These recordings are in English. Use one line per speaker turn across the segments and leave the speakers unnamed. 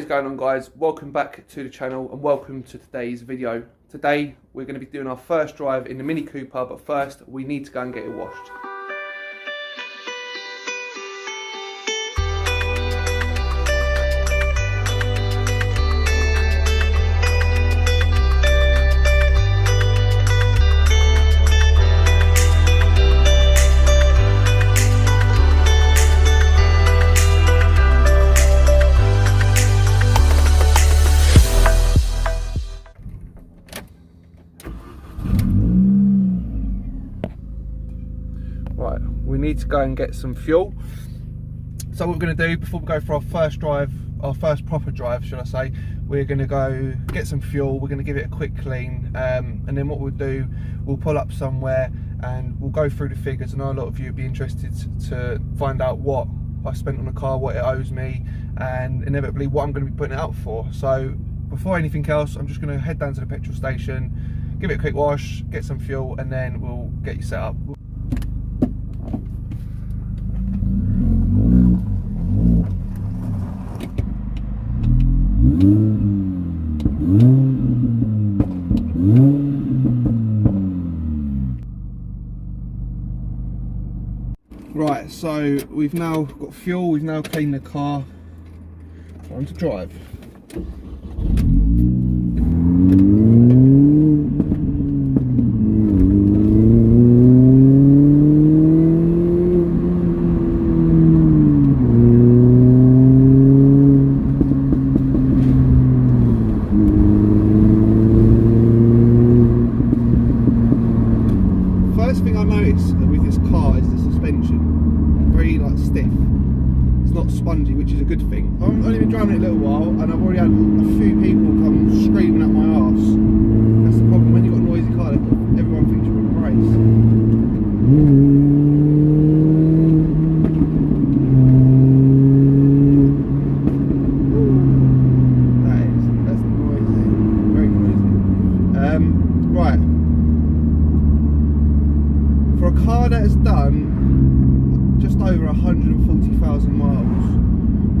going on, guys? Welcome back to the channel and welcome to today's video. Today we're going to be doing our first drive in the Mini Cooper, but first we need to go and get it washed. Right, we need to go and get some fuel. So what we're going to do before we go for our first drive, our first proper drive should I say, we're going to go get some fuel, we're going to give it a quick clean, and then what we'll do, we'll pull up somewhere and we'll go through the figures. I know a lot of you would be interested to find out what I spent on the car, what it owes me, and inevitably what I'm going to be putting it out for. So before anything else, I'm just going to head down to the petrol station, give it a quick wash, get some fuel, and then we'll get you set up. Right, so we've now got fuel, we've now cleaned the car, time to drive. First thing I noticed with this car is the suspension. Very stiff. It's not spongy, which is a good thing. I've only been driving it a little while and I've already had a few people come screaming at my arse. That's the problem when you've got a noisy car, everyone thinks you're on a race. That's noisy. Very noisy. Right. For a car that has done just over 140,000 miles,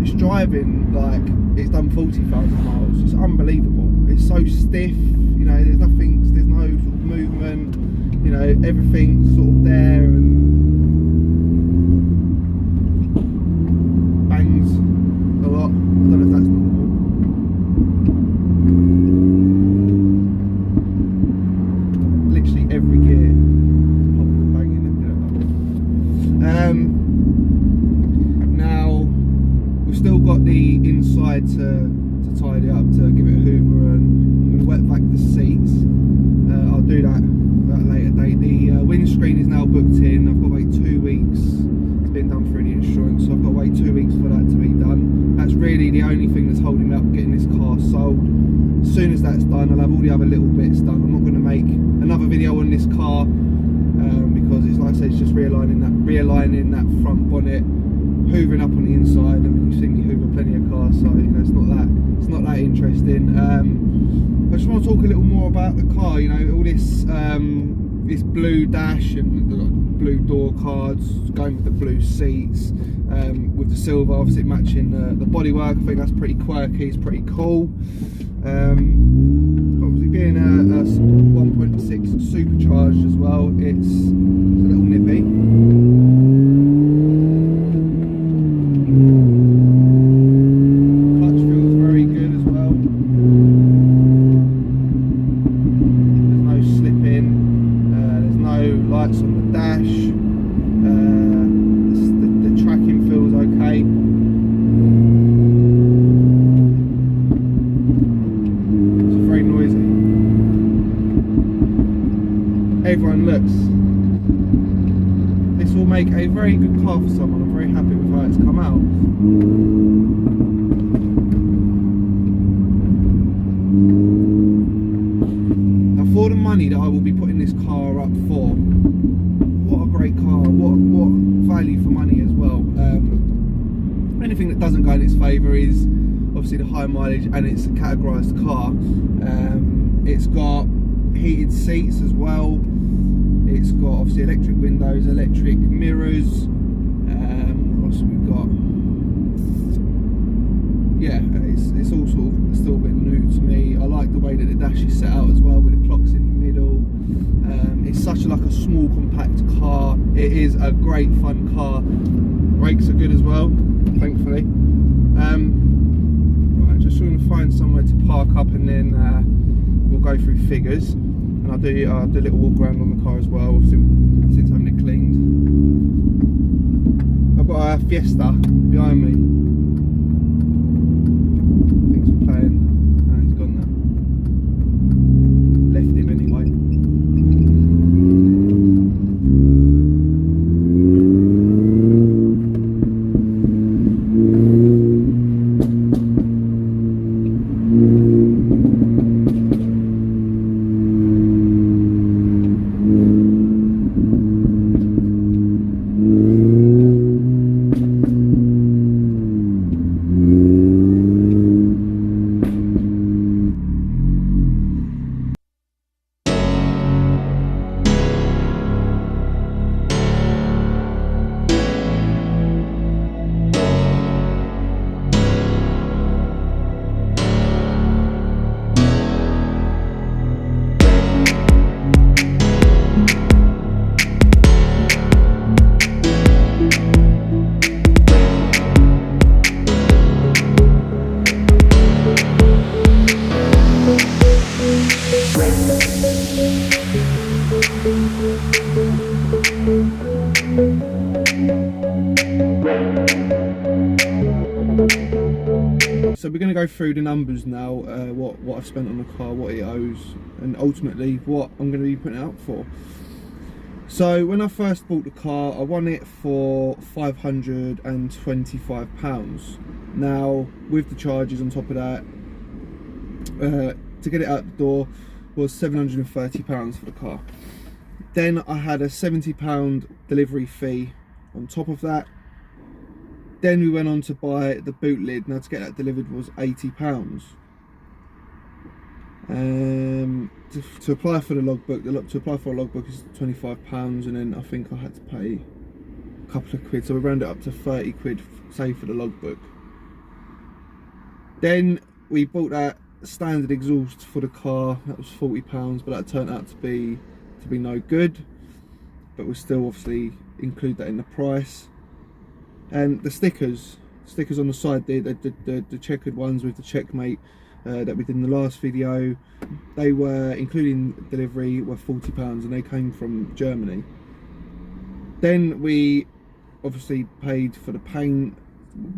it's driving like it's done 40,000 miles. It's unbelievable. It's so stiff, you know, there's no sort of movement, you know, everything's sort of there and bangs a lot. I don't know if that's normal. Literally every gear. Now we've still got the inside to tidy up, to give it a hoover, and I'm going to wet back the seats. I'll do that at a later date. The windscreen is now booked in. I've got to wait 2 weeks. It's been done through the insurance, so I've got to wait 2 weeks for that to be done. That's really the only thing that's holding me up getting this car sold. As soon as that's done, I'll have all the other little bits done. I'm not going to make another video on this car because it's like I said, it's just realigning that front bonnet, hoovering up on the inside. I mean, you've seen me hoover plenty of cars, so you know it's not that interesting. I just want to talk a little more about the car. You know, all this this blue dash and the blue door cards, going with the blue seats, with the silver obviously matching the bodywork. I think that's pretty quirky. It's pretty cool. Obviously being a 1.6 supercharged as well, it's a little nippy. Clutch feels very good as well. There's no slipping, there's no lights on the dash, the tracking feels okay. Everyone looks. This will make a very good car for someone. I'm very happy with how it's come out. Now for the money that I will be putting this car up for, what a great car, what value for money as well. Anything that doesn't go in its favour is obviously the high mileage, and it's a categorised car. It's got heated seats as well. It's got obviously electric windows, electric mirrors. What else we've got? Yeah, it's it's all sort of still a bit new to me. I like the way that the dash is set out as well, with the clocks in the middle. It's such like a small compact car. It is a great fun car. Brakes are good as well, thankfully. Right, just trying to find somewhere to park up, and then we'll go through figures, and I'll do a little walk around on the car as well, obviously since having it cleaned. I've got a Fiesta behind me. Thanks for playing. Oh, he's gone now. Left him anyway. So we're going to go through the numbers now, what I've spent on the car, what it owes, and ultimately what I'm going to be putting it out for. So when I first bought the car, I won it for £525. Now with the charges on top of that, to get it out the door was £730 for the car. Then I had a £70 delivery fee on top of that. Then we went on to buy the boot lid. Now to get that delivered was £80. To apply for the logbook, to apply for a logbook is £25, and then I think I had to pay a couple of quid, so we rounded it up to 30 quid, say, for the logbook. Then we bought that standard exhaust for the car. That was £40, but that turned out to be no good. But we'll still obviously include that in the price. And the stickers on the side there, the checkered ones with the checkmate that we did in the last video, they were, including delivery, were £40, and they came from Germany. Then we obviously paid for the paint.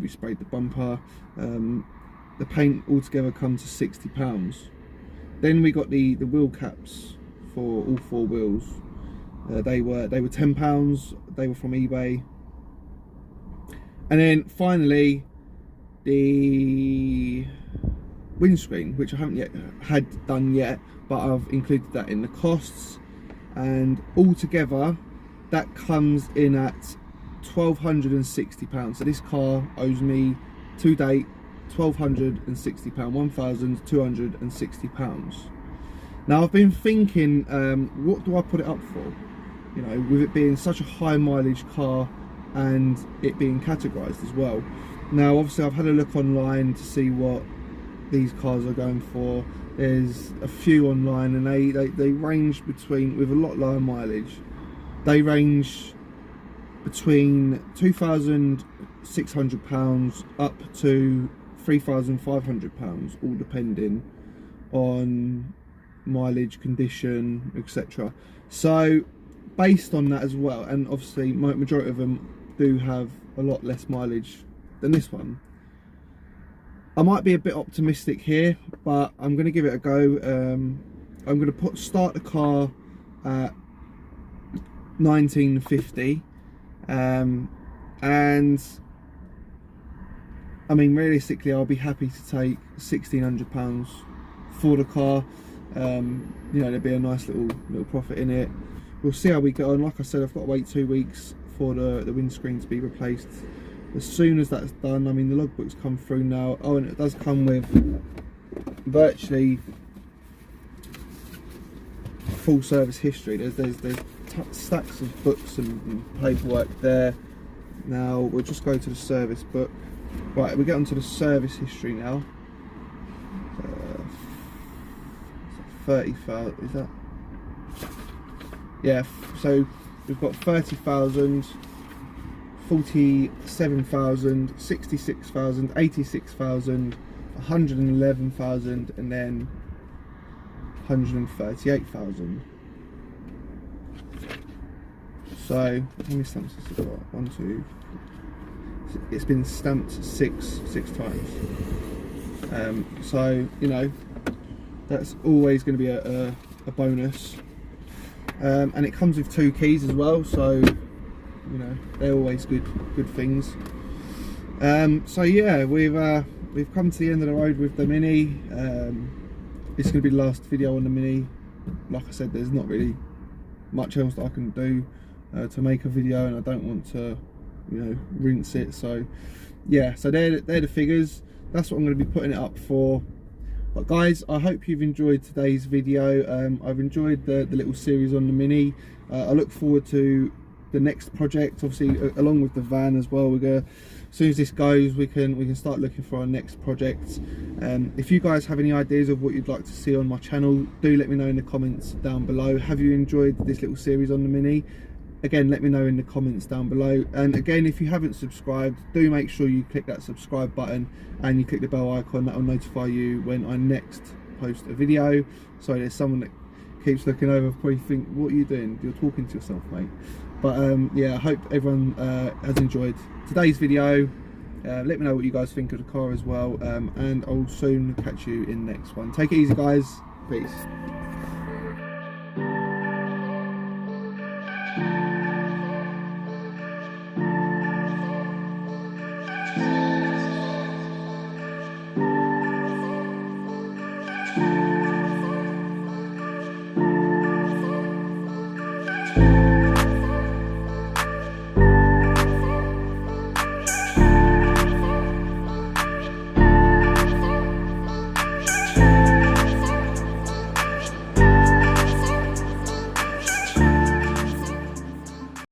We sprayed the bumper. The paint altogether comes to £60. Then we got the wheel caps for all four wheels. They were £10. They were from eBay. And then finally the windscreen, which I haven't had done yet, but I've included that in the costs, and altogether that comes in at £1,260. So this car owes me to date £1,260, £1,260. Now I've been thinking, what do I put it up for? You know, with it being such a high mileage car and it being categorized as well. Now obviously I've had a look online to see what these cars are going for. There's a few online, and they range between, with a lot lower mileage, they range between £2,600 up to £3,500, all depending on mileage, condition, etc. So based on that as well, and obviously majority of them do have a lot less mileage than this one, I might be a bit optimistic here, but I'm going to give it a go. I'm going to start the car at 1950, and I mean realistically I'll be happy to take £1,600 for the car. You know, there'll be a nice little profit in it. We'll see how we go on. Like I said, I've got to wait 2 weeks for the windscreen to be replaced. As soon as that's done, I mean the logbook's come through now. Oh, and it does come with virtually full service history. There's stacks of books and paperwork there. Now we'll just go to the service book. Right, we get onto the service history now. 30,000, is that? Yeah, so we've got 30,000, 47,000, 66,000, 86,000, 111,000, and then 138,000. So how many stamps has it got? 1, 2. It's been stamped six times. So you know, that's always going to be a bonus. And it comes with 2 keys as well, so you know they're always good things. So yeah, we've come to the end of the road with the Mini. This is going to be the last video on the Mini. Like I said, there's not really much else that I can do to make a video, and I don't want to, you know, rinse it. So yeah, so they're the figures. That's what I'm going to be putting it up for. But guys, I hope you've enjoyed today's video. I've enjoyed the little series on the Mini. I look forward to the next project, obviously along with the van as well. We're gonna, as soon as this goes, we can start looking for our next project. If you guys have any ideas of what you'd like to see on my channel, do let me know in the comments down below. Have you enjoyed this little series on the Mini? Again, let me know in the comments down below. And again, if you haven't subscribed, do make sure you click that subscribe button and you click the bell icon. That will notify you when I next post a video. Sorry, there's someone that keeps looking over, probably think, what are you doing? You're talking to yourself, mate. But yeah, I hope everyone has enjoyed today's video. Let me know what you guys think of the car as well, and I'll soon catch you in the next one. Take it easy, guys. Peace.